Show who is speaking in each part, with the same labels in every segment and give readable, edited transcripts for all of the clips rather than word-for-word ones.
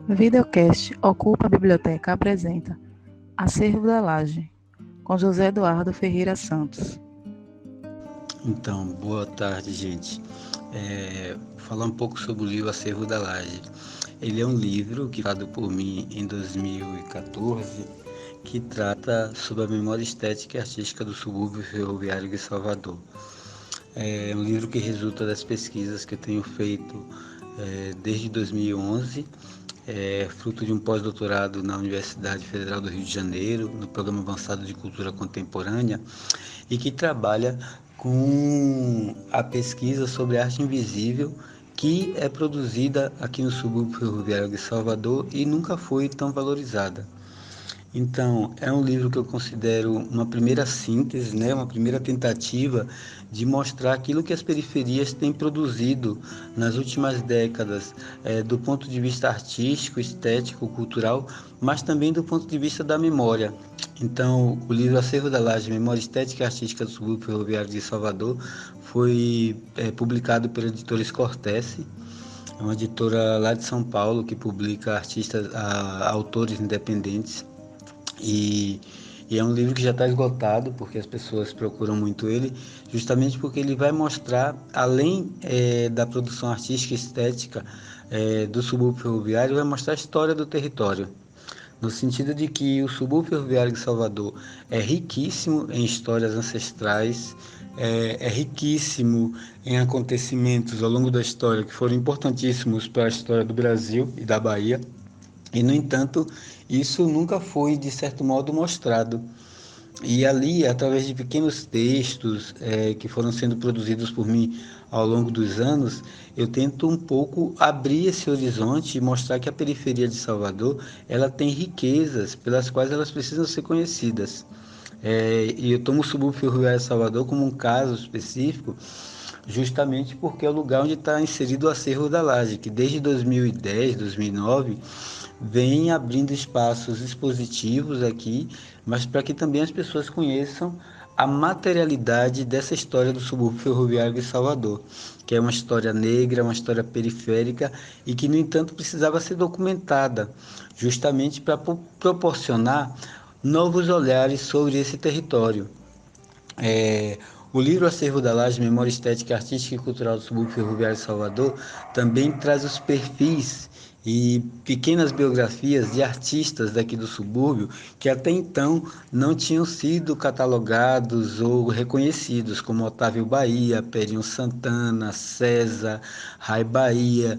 Speaker 1: Videocast Ocupa Biblioteca apresenta Acervo da Laje, com José Eduardo Ferreira Santos.
Speaker 2: Então, boa tarde, gente. Vou falar um pouco sobre o livro Acervo da Laje. Ele é um livro criado por mim em 2014, que trata sobre a memória estética e artística do subúrbio ferroviário de Salvador. É um livro que resulta das pesquisas que eu tenho feito desde 2011, fruto de um pós-doutorado na Universidade Federal do Rio de Janeiro, no Programa Avançado de Cultura Contemporânea, e que trabalha com a pesquisa sobre arte invisível que é produzida aqui no subúrbio ferroviário de Salvador e nunca foi tão valorizada. Então, é um livro que eu considero uma primeira síntese, né, uma primeira tentativa de mostrar aquilo que as periferias têm produzido nas últimas décadas, do ponto de vista artístico, estético, cultural, mas também do ponto de vista da memória. Então, o livro Acervo da Laje, Memória Estética e Artística do Subúrbio Ferroviário de Salvador, foi publicado pela editora Scortese. É uma editora lá de São Paulo que publica autores independentes. E, e é um livro que já está esgotado, porque as pessoas procuram muito ele, justamente porque ele vai mostrar, além da produção artística e estética do subúrbio ferroviário, vai mostrar a história do território. No sentido de que o subúrbio ferroviário de Salvador é riquíssimo em histórias ancestrais, é riquíssimo em acontecimentos ao longo da história que foram importantíssimos para a história do Brasil e da Bahia. E, no entanto, isso nunca foi, de certo modo, mostrado. E ali, através de pequenos textos que foram sendo produzidos por mim ao longo dos anos, eu tento um pouco abrir esse horizonte e mostrar que a periferia de Salvador ela tem riquezas pelas quais elas precisam ser conhecidas. E eu tomo o subúrbio ferroviário de Salvador como um caso específico, justamente porque é o lugar onde está inserido o Acervo da Laje, que desde 2010, 2009 vem abrindo espaços expositivos aqui, mas para que também as pessoas conheçam a materialidade dessa história do subúrbio ferroviário de Salvador, que é uma história negra, uma história periférica e que, no entanto, precisava ser documentada, justamente para proporcionar novos olhares sobre esse território. O livro Acervo da Laje, Memória Estética, Artística e Cultural do Subúrbio Ferroviário de Salvador também traz os perfis e pequenas biografias de artistas daqui do subúrbio que até então não tinham sido catalogados ou reconhecidos, como Otávio Bahia, Perinho Santana, César, Rai Bahia,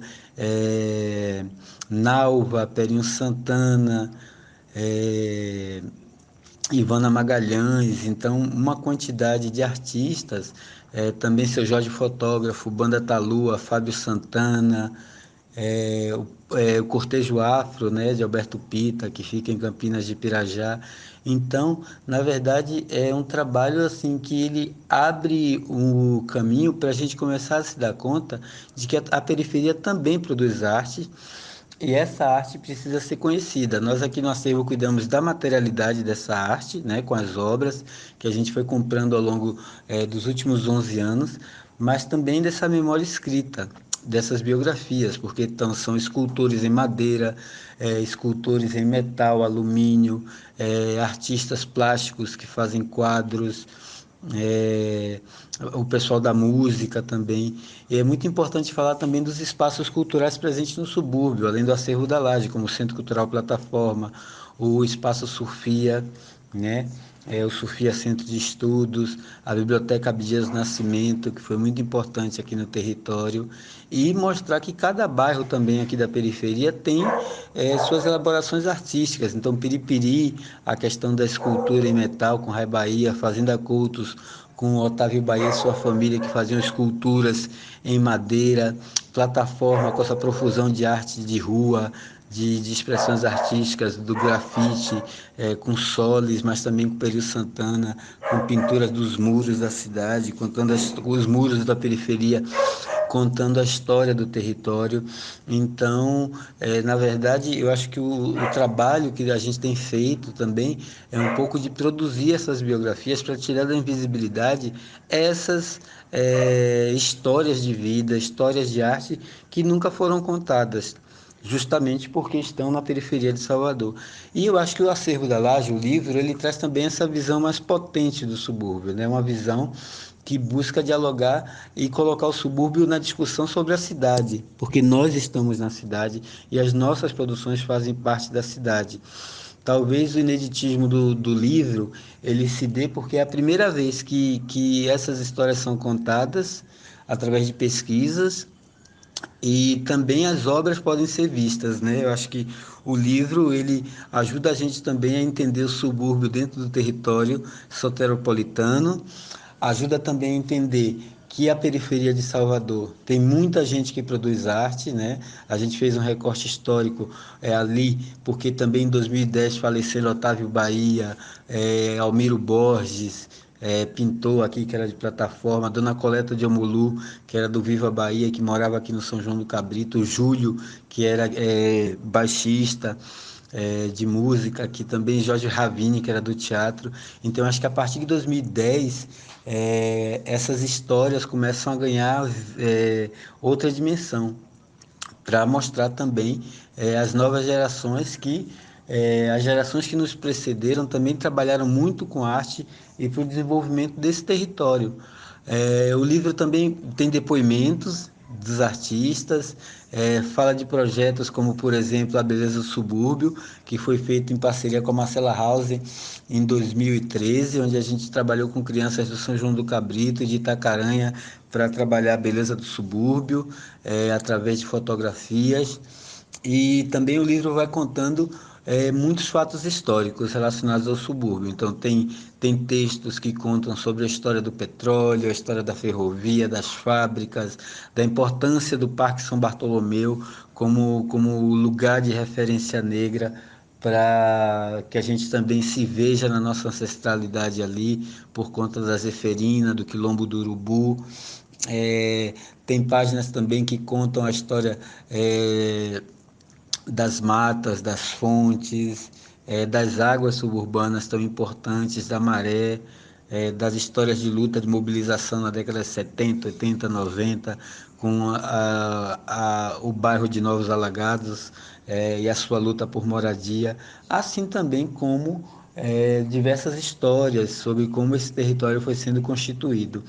Speaker 2: Nalva, Perinho Santana, Ivana Magalhães, então uma quantidade de artistas, também seu Jorge Fotógrafo, Banda Talua, Fábio Santana, o Cortejo Afro, né, de Alberto Pita, que fica em Campinas de Pirajá. Então, na verdade, é um trabalho assim que ele abre o caminho para a gente começar a se dar conta de que a periferia também produz arte e essa arte precisa ser conhecida. Nós aqui no Acervo cuidamos da materialidade dessa arte, né, com as obras que a gente foi comprando ao longo dos últimos 11 anos, mas também dessa memória escrita, dessas biografias, porque então, são escultores em madeira, escultores em metal, alumínio, artistas plásticos que fazem quadros, o pessoal da música também. E é muito importante falar também dos espaços culturais presentes no subúrbio, além do Acervo da Laje, como o Centro Cultural Plataforma, o Espaço Sofia, né? O Sofia Centro de Estudos, a Biblioteca Abdias Nascimento, que foi muito importante aqui no território, e mostrar que cada bairro também aqui da periferia tem suas elaborações artísticas. Então, Piripiri, a questão da escultura em metal com Rai Bahia, Fazenda Coutos, com Otávio Bahia e sua família, que faziam esculturas em madeira, Plataforma com essa profusão de arte de rua, de expressões artísticas, do grafite, com Solis, mas também com Perio Santana, com pinturas dos muros da cidade, contando os muros da periferia, contando a história do território. Então, na verdade, eu acho que o trabalho que a gente tem feito também é um pouco de produzir essas biografias para tirar da invisibilidade essas histórias de vida, histórias de arte que nunca foram contadas. justamente porque estão na periferia de Salvador. E eu acho que o Acervo da Laje, o livro, ele traz também essa visão mais potente do subúrbio, né? Uma visão que busca dialogar e colocar o subúrbio na discussão sobre a cidade, porque nós estamos na cidade e as nossas produções fazem parte da cidade. Talvez o ineditismo do livro ele se dê porque é a primeira vez que essas histórias são contadas através de pesquisas e também as obras podem ser vistas, né? Eu acho que o livro ele ajuda a gente também a entender o subúrbio dentro do território soteropolitano, ajuda também a entender que a periferia de Salvador tem muita gente que produz arte, né? A gente fez um recorte histórico ali, porque também em 2010 faleceram Otávio Bahia, Almiro Borges, pintor aqui que era de plataforma, Dona Coleta de Omulu, que era do Viva Bahia, que morava aqui no São João do Cabrito, o Júlio, que era baixista, de música, aqui também Jorge Ravini, que era do teatro. Então, acho que a partir de 2010, essas histórias começam a ganhar outra dimensão, para mostrar também as novas gerações as gerações que nos precederam também trabalharam muito com arte e para o desenvolvimento desse território. O livro também tem depoimentos dos artistas, fala de projetos como, por exemplo, A Beleza do Subúrbio, que foi feito em parceria com a Marcela Hauser em 2013, onde a gente trabalhou com crianças do São João do Cabrito e de Itacaranha para trabalhar a beleza do subúrbio, através de fotografias. E também o livro vai contando muitos fatos históricos relacionados ao subúrbio. Então, tem textos que contam sobre a história do petróleo, a história da ferrovia, das fábricas, da importância do Parque São Bartolomeu como lugar de referência negra, para que a gente também se veja na nossa ancestralidade ali, por conta da Zeferina, do Quilombo do Urubu. Tem páginas também que contam a história das matas, das fontes, das águas suburbanas tão importantes, da maré, das histórias de luta, de mobilização na década de 70, 80, 90, com o bairro de Novos Alagados e a sua luta por moradia, assim também como diversas histórias sobre como esse território foi sendo constituído.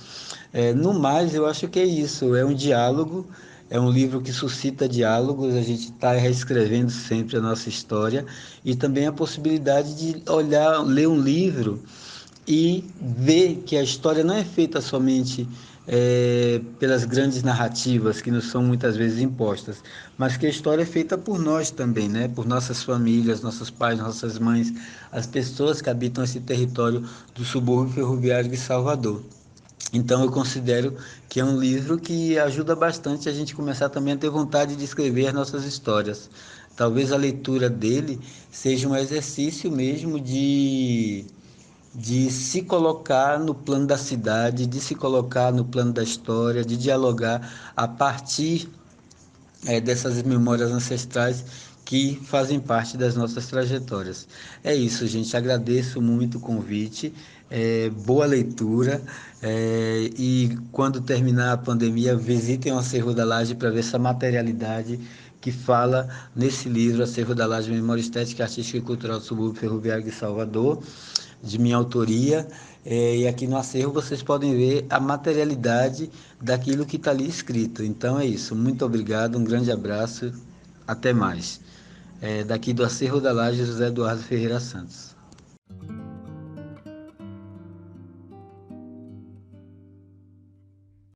Speaker 2: No mais, eu acho que é isso, é um diálogo, é um livro que suscita diálogos, a gente está reescrevendo sempre a nossa história e também a possibilidade de ler um livro e ver que a história não é feita somente pelas grandes narrativas que nos são muitas vezes impostas, mas que a história é feita por nós também, né? Por nossas famílias, nossos pais, nossas mães, as pessoas que habitam esse território do subúrbio ferroviário de Salvador. Então, eu considero que é um livro que ajuda bastante a gente começar também a ter vontade de escrever as nossas histórias. Talvez a leitura dele seja um exercício mesmo de se colocar no plano da cidade, de se colocar no plano da história, de dialogar a partir dessas memórias ancestrais que fazem parte das nossas trajetórias. É isso, gente. Agradeço muito o convite. Boa leitura. E quando terminar a pandemia, visitem o Acervo da Laje para ver essa materialidade que fala nesse livro, Acervo da Laje, Memória Estética, Artística e Cultural do Subúrbio Ferroviário de Salvador, de minha autoria. E aqui no acervo vocês podem ver a materialidade daquilo que está ali escrito. Então é isso. Muito obrigado, um grande abraço, até mais. Daqui do Acervo da Laje, José Eduardo Ferreira Santos.